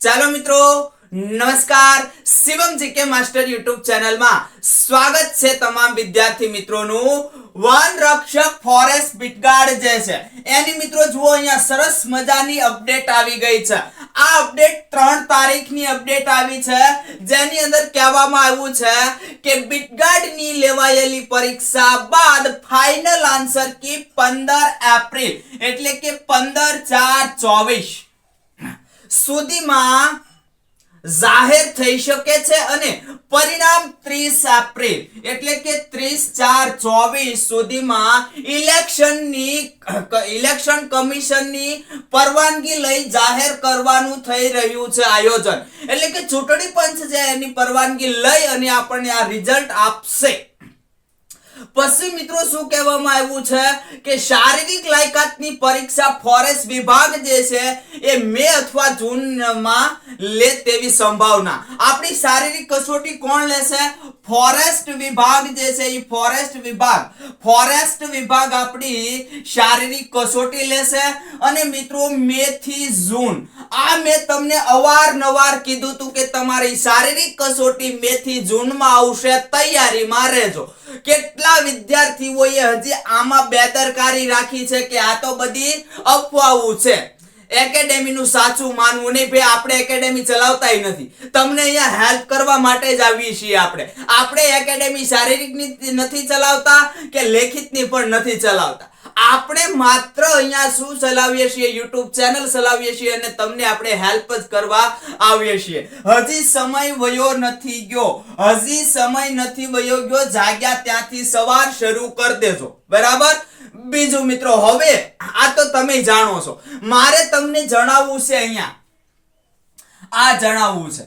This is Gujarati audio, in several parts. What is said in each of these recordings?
ચાલો મિત્રો, નમસ્કાર. શિવમ જીકે માસ્ટર યુટ્યુબ ચેનલમાં સ્વાગત છે તમામ વિદ્યાર્થી મિત્રોનું. વન રક્ષક ફોરેસ્ટ બીટગાર્ડ જે છે એની મિત્રો જુઓ અહીંયા સરસ મજાની અપડેટ આવી ગઈ છે. આ અપડેટ 3 તારીખની અપડેટ આવી છે, જેની અંદર કહેવામાં આવ્યું છે કે બીટગાર્ડની લેવાયેલી પરીક્ષા બાદ ફાઇનલ આન્સર કી 15 એપ્રિલ એટલે કે 15/4/24 સુધીમાં જાહેર થઈ શકે છે અને પરિણામ 30 એપ્રિલ એટલે કે 30/4/24 સુધીમાં ઇલેક્શન કમિશનની પરવાનગી લઈ જાહેર કરવાનું થઈ રહ્યું છે આયોજન. એટલે કે ચૂંટણી પંચ છે એની પરવાનગી લઈ અને આપણને આ રિઝલ્ટ આપશે. પછી મિત્રો શું કહેવામાં આવ્યું છે કે શારીરિક લાયકાતની પરીક્ષા ફોરેસ્ટ વિભાગ જે છે એ મે અથવા જૂનમાં લે તેવી સંભાવના. આપણી શારીરિક કસોટી કોણ લેશે? ફોરેસ્ટ વિભાગ જે છે એ ફોરેસ્ટ વિભાગ આપણી શારીરિક કસોટી લેશે. અને મિત્રો મે થી જૂન, આ મેં તમને અવારનવાર કીધું હતું કે તમારી શારીરિક કસોટી મે થી જૂનમાં આવશે, તૈયારીમાં રહેજો. કેટલા વિદ્યાર્થીઓએ હજી આમાં બેદરકારી રાખી છે કે આ તો બધી અફવાઓ છે, એકેડેમીનું સાચું માનવું નહીં. ભાઈ આપણે એકેડેમી ચલાવતાય નથી, તમને અહીંયા હેલ્પ કરવા માટે જ આવીએ છીએ. આપણે એકેડેમી શારીરિકની નથી ચલાવતા કે લેખિતની પણ નથી ચલાવતા. આપણે માત્ર અહીંયા શું ચલાવીએ છીએ? યુટ્યુબ ચેનલ ચલાવીએ છીએ અને તમને આપણે હેલ્પ જ કરવા આવીએ છીએ. હજી સમય વયો નથી ગયો, જાગ્યા ત્યાંથી સવાર શરૂ કરી દેજો, બરાબર? બીજું મિત્રો, હવે આ તો તમે જાણો છો, મારે તમને જણાવવું છે. જણાવવું છે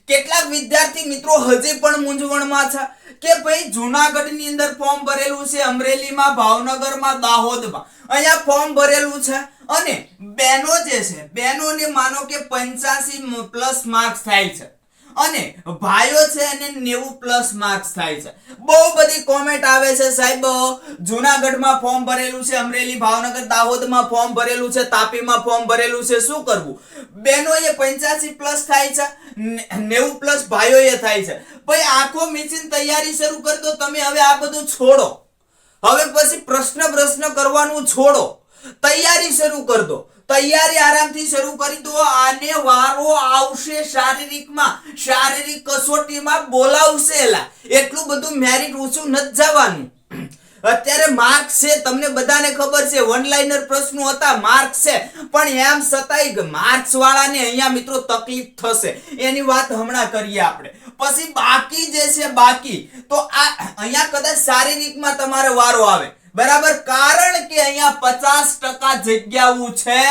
કેટલાક વિદ્યાર્થી મિત્રો હજી પણ મૂંઝવણમાં છે કે ભાઈ જૂનાગઢની અંદર ફોર્મ ભરેલું છે, અમરેલીમાં, ભાવનગરમાં, દાહોદમાં અહીંયા ફોર્મ ભરેલું છે અને બેનો જે છે બેનોને માનો કે 85+ માર્ક્સ થાય છે અને ભાઈઓ છે એને 90+ માર્ક્સ થાય છે. બહુ બધી કોમેન્ટ આવે છે, સાહેબ જૂનાગઢમાં ફોર્મ ભરેલું છે, અમરેલી, ભાવનગર, દાહોદમાં ફોર્મ ભરેલું છે, તાપીમાં ફોર્મ ભરેલું છે, શું કરવું? બહેનોએ 85+ થાય છે, 90+ ભાઈઓએ થાય છે. ભાઈ આંખો મીચીને તૈયારી શરૂ કરી દો તમે. હવે આ બધું છોડો, હવે પછી પ્રશ્ન કરવાનું છોડો, તૈયારી શરૂ કરી દો. તૈયારી આરામથી શરૂ કરી દો. આને વારો આવશે શારીરિક કસોટીમાં બોલાવશે. એટલું બધું મેરિટ ઊંચું નથી જવાનું. અત્યારે માર્ક્સ છે, તમને બધાને ખબર છે, વન લાઇનર પ્રશ્નો હતા, માર્ક્સ છે, પણ એમ છતાંય માર્ક્સ વાળાને અહીંયા મિત્રો તકલીફ થશે. એની વાત હમણાં કરીએ આપણે. પછી બાકી જે છે તો આ અહીંયા કદાચ શારીરિકમાં તમારો વારો આવે, બરાબર? કારણ કે અહીંયા 50% જગ્યાઓ છે.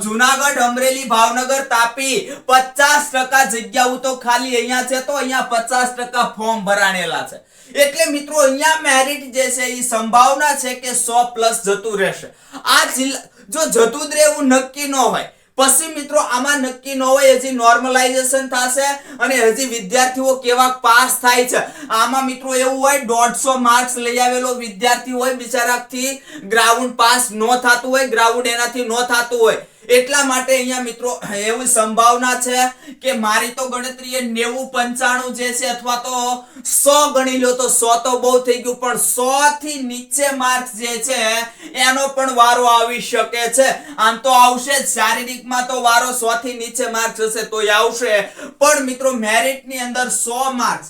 જૂનાગઢ, અમરેલી, ભાવનગર, તાપી 50% જગ્યાઓ તો ખાલી અહીંયા છે, તો અહીંયા 50% ફોર્મ ભરાણેલા છે. એટલે મિત્રો અહીંયા મેરિટ જે છે એ સંભાવના છે કે 100+ જતું રહેશે. આ જિલ્લા જો જતું જ રહેવું નક્કી ન હોય, પછી મિત્રો આમાં નક્કી ન હોય, હજી નોર્મલાઇઝેશન થશે અને હજી વિદ્યાર્થીઓ કેવા પાસ થાય છે. આમાં મિત્રો એવું હોય 150 માર્ક્સ લઈ આવેલો વિદ્યાર્થી હોય, બિચારાથી ગ્રાઉન્ડ પાસ ન થતું હોય, ગ્રાઉન્ડ એનાથી ન થતું હોય. એટલા માટે અહીંયા મિત્રો એવી સંભાવના છે કે મારી તો ગણતરી 90-95 જે છે, અથવા તો 100 ગણી લો તો 100 તો બહુ થઈ ગયું, પણ 100 થી નીચે માર્ક્સ જે છે એનો પણ વારો આવી શકે છે. આમ તો આવશે જ, શારીરિકમાં તો વારો 100 થી નીચે માર્ક્સ હશે તોય આવશે, પણ મિત્રો મેરિટની અંદર 100 માર્ક્સ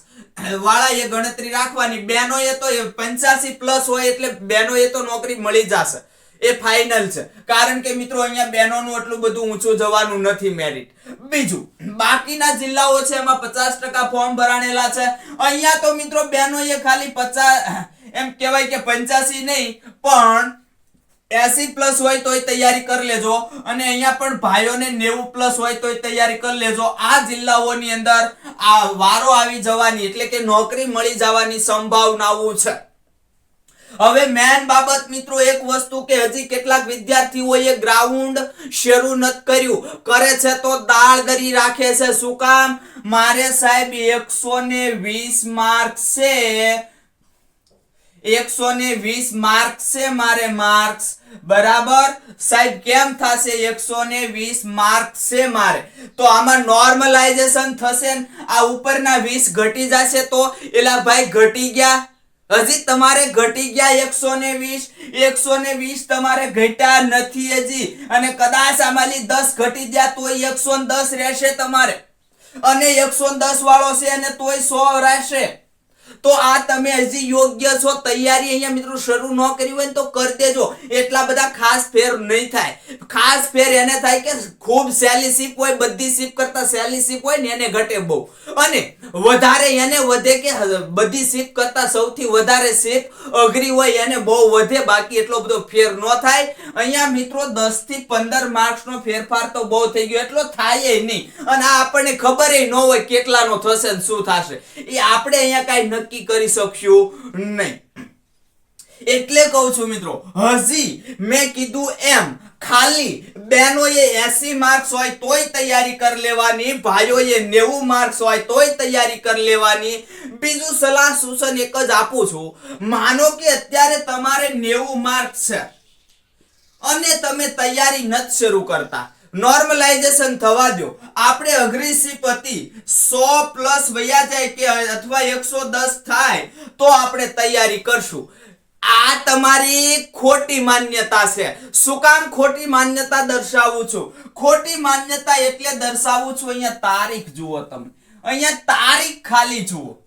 વાળા એ ગણતરી રાખવાની. બહેનોએ તો 85+ હોય એટલે બહેનોએ તો નોકરી મળી જશે, એ ફાઇનલ છે. કારણ કે મિત્રો અહીંયા બહેનોનું એટલું બધું ઊંચું જવાનું નથી મેરિટ. બીજું, બાકીના જિલ્લાઓ છે એમાં 50% ફોર્મ ભરાણેલા છે. અહીંયા તો મિત્રો બહેનોએ ખાલી 50, એમ કહેવાય કે 85 નહીં પણ 80+ હોય તોય તૈયારી કરી લેજો, અને અહીંયા પણ ભાઈઓને 90+ હોય તોય તૈયારી કરી લેજો. આ જિલ્લાઓની અંદર આ વારો આવી જવાની એટલે કે નોકરી મળી જવાની સંભાવનાઓ છે. હવે મેન બાબત મિત્રો એક વસ્તુ કે હજી કેટલાક વિદ્યાર્થીઓએ ગ્રાઉન્ડ શરૂ નથી કર્યું, કરે છે તો દાળદરી રાખે છે. શું કામ? મારે સાહેબ 120 માર્ક છે, 120 માર્ક્સ છે મારે માર્ક્સ બરાબર સાહેબ કેમ થશે 120 માર્ક્સ છે મારે તો આમાં નોર્મલાઇઝેશન થશે આ ઉપરના 20 ઘટી જશે તો એલા ભાઈ ઘટી ગયા હજી તમારે ઘટી ગયા 120 તમારે ઘટ્યા નથી હજી અને કદાચ આમાંથી 10 ઘટી ગયા તો 110 રહેશે તમારે અને 110 વાળો છે અને તોય 100 રહેશે તો આ તમે હજી યોગ્ય છો તૈયારી અહીંયા મિત્રો શરૂ ન કરી હોય તો કરી દેજો એટલા બધા ખાસ ફેર નહીં થાય ખાસ ફેર એને થાય કે ખૂબ સહેલી સીપ હોય બધી સીપ કરતા સહેલી સીપ હોય ને એને ઘટે બહુ અને વધારે એને વધે કે બધી સીપ કરતા સૌથી વધારે સીપ અઘરી હોય એને બહુ વધે બાકી એટલો બધો ફેર ન થાય અહીંયા મિત્રો 10 થી 15 માર્ક્સ નો ફેરફાર તો બહુ થઈ ગયો એટલો થાય નહીં અને આ આપણને ખબર ન હોય કેટલાનો થશે ને શું થશે એ આપણે અહીંયા કાઈ નક્કી કરી શકશું નહીં એટલે કહું છું મિત્રો હજી મેં કીધું એમ ખાલી બહેનોએ 80 માર્ક્સ હોય તોય તૈયારી કરી લેવાની ભાઈઓએ 90 માર્ક્સ હોય તોય તૈયારી કરી લેવાની બીજું સલાહ સૂચન એક જ આપું છું માનો કે અત્યારે તમારે 90 માર્ક્સ છે અને તમે તૈયારી નથી શરૂ કરતા નોર્મલાઇઝેશન થવા દો આપણે અઘરી સીપ હતી 100 પ્લસ વયા જાય કે અથવા 110 થાય તો આપણે તૈયારી કરશું આ તમારી ખોટી માન્યતા છે શું કામ ખોટી માન્યતા દર્શાવું છું ખોટી માન્યતા એટલે દર્શાવું છું અહીંયા તારીખ જુઓ તમે અહીંયા તારીખ ખાલી જુઓ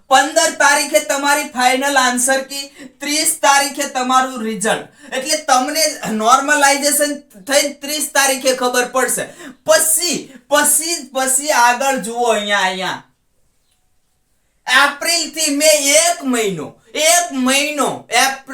15 તારીખે તમારી ફાઇનલ આન્સર કી 30 તારીખે તમારું રિઝલ્ટ એટલે તમને નોર્મલાઇઝેશન થઈ 30 તારીખે ખબર પડશે પછી આગળ જુઓ અહીંયા એપ્રિલ થી મે એક મહિનો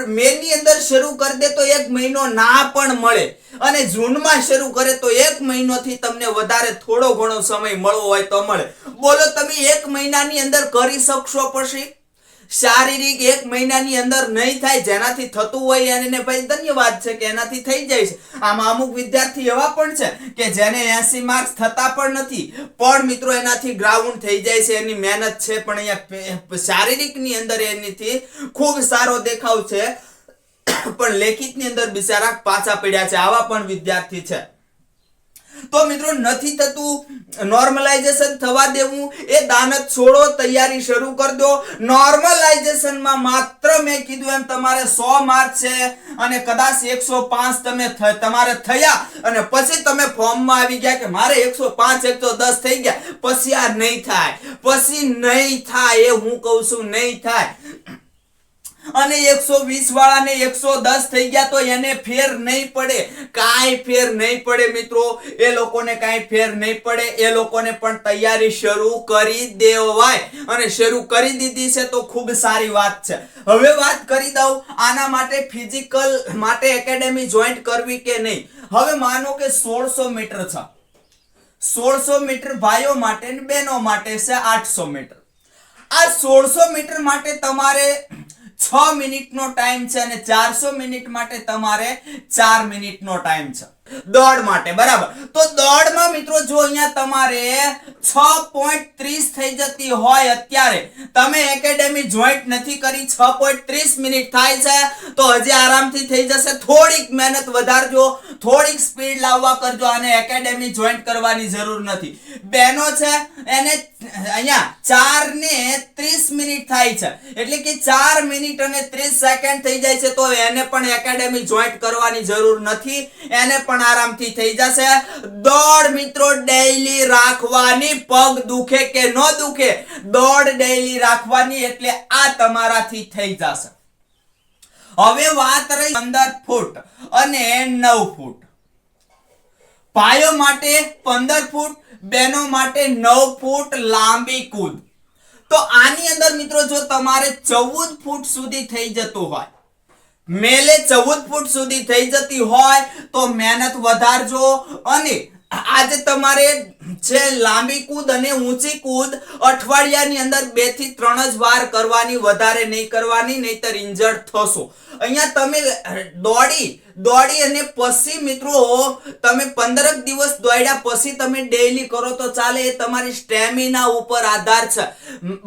મે ની અંદર શરૂ કરી દે તો એક મહિનો ના પણ મળે અને જૂન માં શરૂ કરે તો એક મહિનો થી તમને વધારે થોડો ઘણો સમય મળવો હોય તો મળે બોલો તમે એક મહિનાની અંદર કરી શકશો પછી શારીરિક એક મહિનાની અંદર નહીં થાય જેનાથી થતું હોય એને ભાઈ ધન્યવાદ છે કે એનાથી થઈ જાય છે આમાં અમુક વિદ્યાર્થી એવા પણ છે કે જેને 80 માર્ક્સ થતા પણ નથી પણ મિત્રો એનાથી ગ્રાઉન્ડ થઈ જાય છે એની મહેનત છે પણ અહીંયા શારીરિક ની અંદર એનીથી ખૂબ સારો દેખાવ છે પણ લેખિત ની અંદર બિચારા પાછા પડ્યા છે આવા પણ વિદ્યાર્થી છે તો મિત્રો નથી થતું નોર્મલાઇઝેશન થવા દેવું એ દાનત છોડો તૈયારી શરૂ કરી દો નોર્મલાઇઝેશન માં માત્ર મેં કીધું એમ તમારે 100 માર્ક છે અને કદાચ 105 તમારે થયા અને પછી તમે ફોર્મ માં આવી ગયા કે મારે 105 110 થઈ ગયા પછી આ નહીં થાય એ હું કહું છું નહીં થાય અને 120 વાળાને 110 થઈ ગયા તો એને ફેર નહીં પડે કાઈ ફેર નહીં પડે મિત્રો એ લોકોને કાઈ ફેર નહીં પડે એ લોકોને પણ તૈયારી શરૂ કરી દેવાય અને શરૂ કરી દીધી છે તો ખૂબ સારી વાત છે હવે વાત કરી દઉં આના માટે ફિઝિકલ માટે એકેડેમી જોઈન્ટ કરવી કે નહીં હવે માનો કે 1600 મીટર છે 1600 મીટર ભાઈઓ માટે અને બહેનો માટે છે 800 મીટર આ 1600 મીટર માટે તમારે 6 મિનિટનો ટાઈમ છે અને 400 મિનિટ માટે તમારે 4 મિનિટનો ટાઈમ છે દોડ માટે બરાબર તો દોડમાં મિત્રો જો અહીંયા તમારે 6.30 થઈ જતી હોય અત્યારે તમે એકેડેમી જોઈન્ટ નથી કરી 6.30 મિનિટ થાય છે તો હજી આરામથી થઈ જશે થોડીક મહેનત વધારજો થોડીક સ્પીડ લાવવા કરજો અને એકેડેમી જોઈન્ટ કરવાની જરૂર નથી બહેનો છે એને અહીંયા 4 ને 30 મિનિટ થાય છે એટલે કે 4 મિનિટ અને 30 સેકન્ડ થઈ જાય છે તો એને પણ એકેડેમી જોઈન્ટ કરવાની જરૂર નથી એને પણ આરામથી થઈ જશે દોડ મિત્રો ડેઈલી રાખવાની પગ દુખે કે ન દુખે દોડ ડેઈલી રાખવાની એટલે આ તમારાથી થઈ જશે હવે વાત રહી 15 ફૂટ અને 9 ફૂટ ભાઈઓ માટે 15 ફૂટ બહેનો માટે 9 ફૂટ લાંબી કૂદ તો આની અંદર મિત્રો જો તમારે 14 ફૂટ સુધી થઈ જતું હોય મેલે 14 ફૂટ સુધી થઈ જતી હોય તો મહેનત વધારજો અને આજે તમારે છે લાંબી કૂદ અને ઊંચી કૂદ અઠવાડિયાની અંદર 2 થી 3 જ વાર કરવાની, વધારે નહીં કરવાની, નહીતર ઇન્જર્ડ થશો. અહીંયા તમે દોડી અને પછી મિત્રો તમે 15 દિવસ દોડ્યા પછી તમે ડેઈલી કરો તો ચાલે. એ તમારી સ્ટેમિના ઉપર આધાર છે.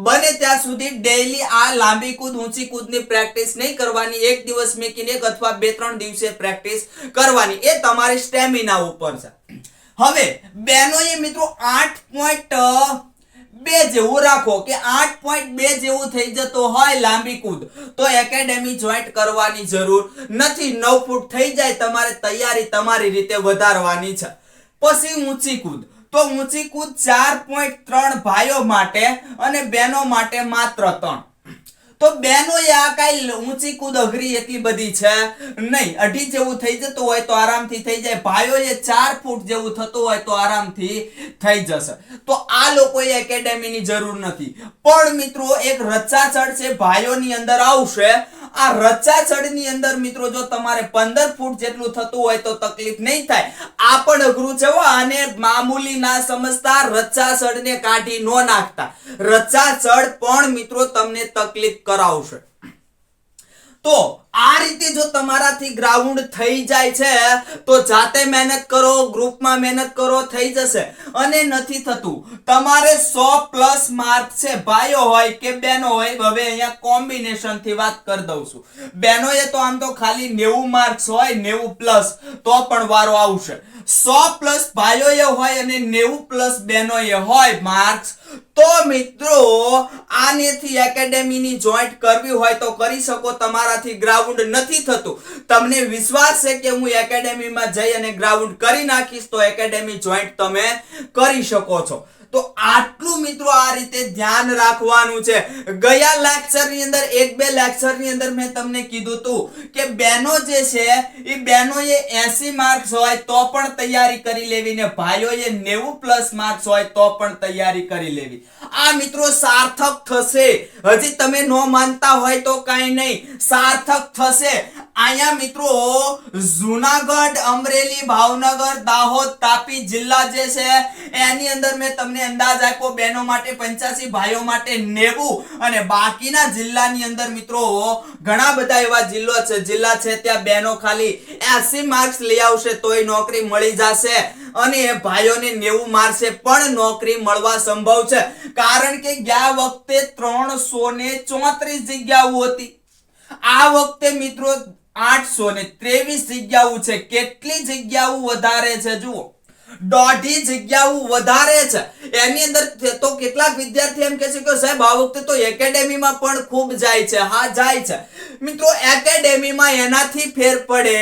બને ત્યાં સુધી ડેઈલી આ લાંબી કૂદ ઊંચી કૂદની પ્રેક્ટિસ નહીં કરવાની. એક દિવસ મેકીને એક અથવા 2-3 દિવસે પ્રેક્ટિસ કરવાની. એ તમારી સ્ટેમિના ઉપર છે. હવે બહેનોએ મિત્રો 8.2 જેવું રાખો કે 8.2 જેવું થઈ જતો હોય લાંબી કૂદ તો એકેડેમી જોઈન્ટ કરવાની જરૂર નથી. 9 ફૂટ થઈ જાય તમારે તૈયારી તમારી રીતે વધારવાની છે. પછી ઊંચી કૂદ તો ઊંચી કૂદ 4.3 ભાઈઓ માટે અને બહેનો માટે માત્ર 3. તો બહેનોએ આ કઈ ઊંચી કૂદ અઘરી એટલી બધી છે નહીં. 2.5 જેવું થઈ જતું હોય તો આરામથી થઈ જાય. ભાઈઓએ 4 ફૂટ જેવું થતું હોય તો આરામથી થઈ જશે. તો આ લોકોએ એકેડેમીની જરૂર નથી. પણ મિત્રો એક રચાચડ છે ભાઈઓની અંદર આવશે. આ રચાચડની અંદર મિત્રો જો તમારે 15 ફૂટ જેટલું થતું હોય તો તકલીફ નહીં થાય. આ પણ અઘરું છે અને મામૂલી ના સમજતા, રચાચડને કાઢી નો નાખતા. રચાચડ પણ મિત્રો તમને તકલીફ કરાવશે. તો આ રીતે જો તમારાથી ગ્રાઉન્ડ થઈ જાય છે તો જાતે મહેનત કરો, ગ્રુપમાં મહેનત કરો, થઈ જશે. અને નથી થતું તમારે 100+ માર્ક છે, ભાઈઓ હોય કે બહેનો હોય. હવે અહીંયા કોમ્બિનેશન થી વાત કરી દઉં છું. બહેનોએ તો આમ તો ખાલી 90 માર્ક્સ હોય, 90+ તો પણ વારો આવશે. 100+ ભાઈઓએ હોય અને 90+ બહેનોએ હોય માર્ક્સ તો મિત્રો આનેથી એકેડેમીની જોઈન્ટ કરવી હોય તો કરી શકો. તમારાથી ગ્રાઉન્ડ નથી થતું, તમને વિશ્વાસ છે કે હું એકેડેમીમાં જઈ અને ગ્રાઉન્ડ કરી નાખીશ તો એકેડેમી જોઈન્ટ તમે કરી શકો છો. તો આટલું મિત્રો આ રીતે ધ્યાન રાખવાનું છે. ગયા લેક્ચરની અંદર 1-2 લેક્ચરની અંદર મેં તમને કીધું હતું કે બહેનો જે છે એ બહેનોએ 80 માર્ક્સ હોય તો પણ તૈયારી કરી લેવી ને ભાઈઓએ 90+ માર્ક્સ હોય તો પણ તૈયારી કરી લેવી. આ મિત્રો સાર્થક થશે. હજી તમે નો માનતા હોય તો કાંઈ નહીં, સાર્થક થશે. અહીંયા મિત્રો જૂનાગઢ, અમરેલી, ભાવનગર, દાહોદ, તાપી જિલ્લા જે છે એની અંદર મેં તમને અંદાજ આપ્યો. બહેનો માટે 85, ભાઈઓ માટે 90 અને બાકીના જિલ્લાની અંદર મિત્રો ઘણા બધા એવા જિલ્લા છે ત્યાં બહેનો ખાલી 80 માર્ક્સ લઈ આવશે તોય નોકરી મળી જશે અને ભાઈઓને 90 માર્ક્સે પણ નોકરી મળવા સંભવ છે. કારણ કે ગયા વખતે 334 જગ્યાઓ હતી. આ વખતે મિત્રો 823 જગ્યાઓ છે. કેટલી જગ્યાઓ વધારે છે જુઓ, 1.5 જગ્યાઓ વધારે છે. એની અંદર તો કેટલાક વિદ્યાર્થી એમ કહે છે કે સાહેબ આ વખતે તો એકેડેમીમાં પણ ખૂબ જાય છે. હા જાય છે મિત્રો. એકેડેમીમાં એનાથી ફેર પડે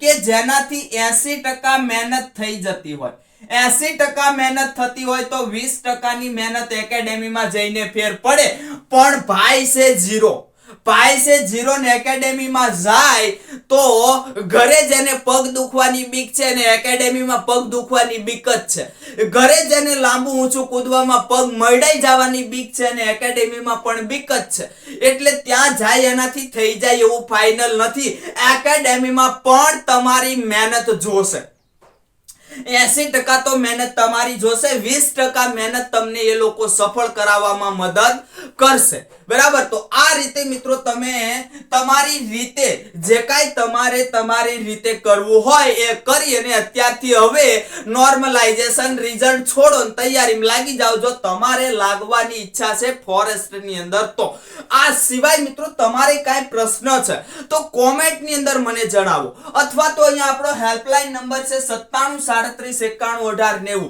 કે જેનાથી 80% મહેનત થઈ જતી હોય. 80% મહેનત થતી હોય તો 20%ની મહેનત એકેડેમીમાં જઈને ફેર પડે. પણ ભાઈ છે 0, ભાઈ છે 0 ને એકેડેમીમાં જાય તો ઘરે જેને પગ દુખવાની બીક છે ને એકેડેમીમાં પગ દુખવાની બીક જ છે. ઘરે જેને લાંબુ ઊંચું કૂદવામાં પગ મરડાઈ જવાની બીક છે ને એકેડેમીમાં પણ બીક જ છે. એટલે ત્યાં જાય એનાથી થઈ જાય એવું ફાઇનલ નથી. એકેડેમીમાં પણ તમારી મહેનત જોશે. 80% તો મહેનત તમારી જોશે, 20% મહેનત તમને એ લોકો સફળ કરાવવામાં મદદ કરશે. બરાબર. તો આ રીતે મિત્રો તમે તમારી રીતે જે કાંઈ તમારે તમારી રીતે કરવું હોય એ કરી અને અત્યારથી હવે નોર્મલાઇઝેશન રિઝલ્ટ છોડો ને તૈયારીમાં લાગી જાઓ જો તમારે લાગવાની ઈચ્છા છે ફોરેસ્ટની અંદર. તો આ સિવાય મિત્રો તમારે કાંઈ પ્રશ્ન છે તો કોમેન્ટની અંદર મને જણાવો, અથવા તો અહીંયા આપણો હેલ્પલાઇન નંબર છે 9737911890.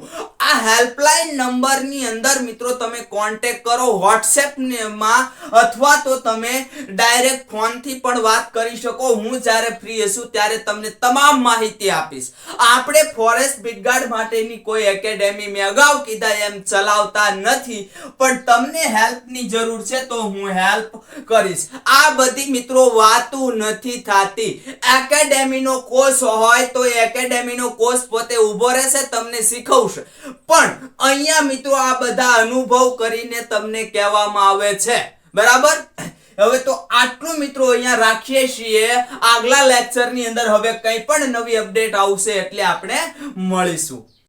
આ હેલ્પલાઇન નંબરની અંદર મિત્રો તમે કોન્ટેક્ટ કરો WhatsApp માં, અથવા તો તમે ડાયરેક્ટ ફોન થી પણ વાત કરી શકો. હું જ્યારે ફ્રી હશું ત્યારે તમને તમામ માહિતી આપીશ. આપણે ફોરેસ્ટ બીટગાર્ડ માટેની કોઈ એકેડેમી મેં અગાઉ કીધા એમ ચલાવતા નથી, પણ તમને હેલ્પની જરૂર છે તો હું હેલ્પ કરીશ. આ બધી મિત્રો વાતો નથી થતી. એકેડેમીનો કોર્સ હોય તો એકેડેમીનો કોર્સ પોતે ઊભો રહેશે, તમને શીખવશે. પણ અહીંયા મિત્રો આ બધા અનુભવ કરીને તમને કહેવામાં આવે છે. બરાબર. હવે તો આટલું મિત્રો અહીંયા રાખીએ છીએ. આગલા લેક્ચરની અંદર હવે કંઈ પણ નવી અપડેટ આવશે એટલે આપણે મળીશું.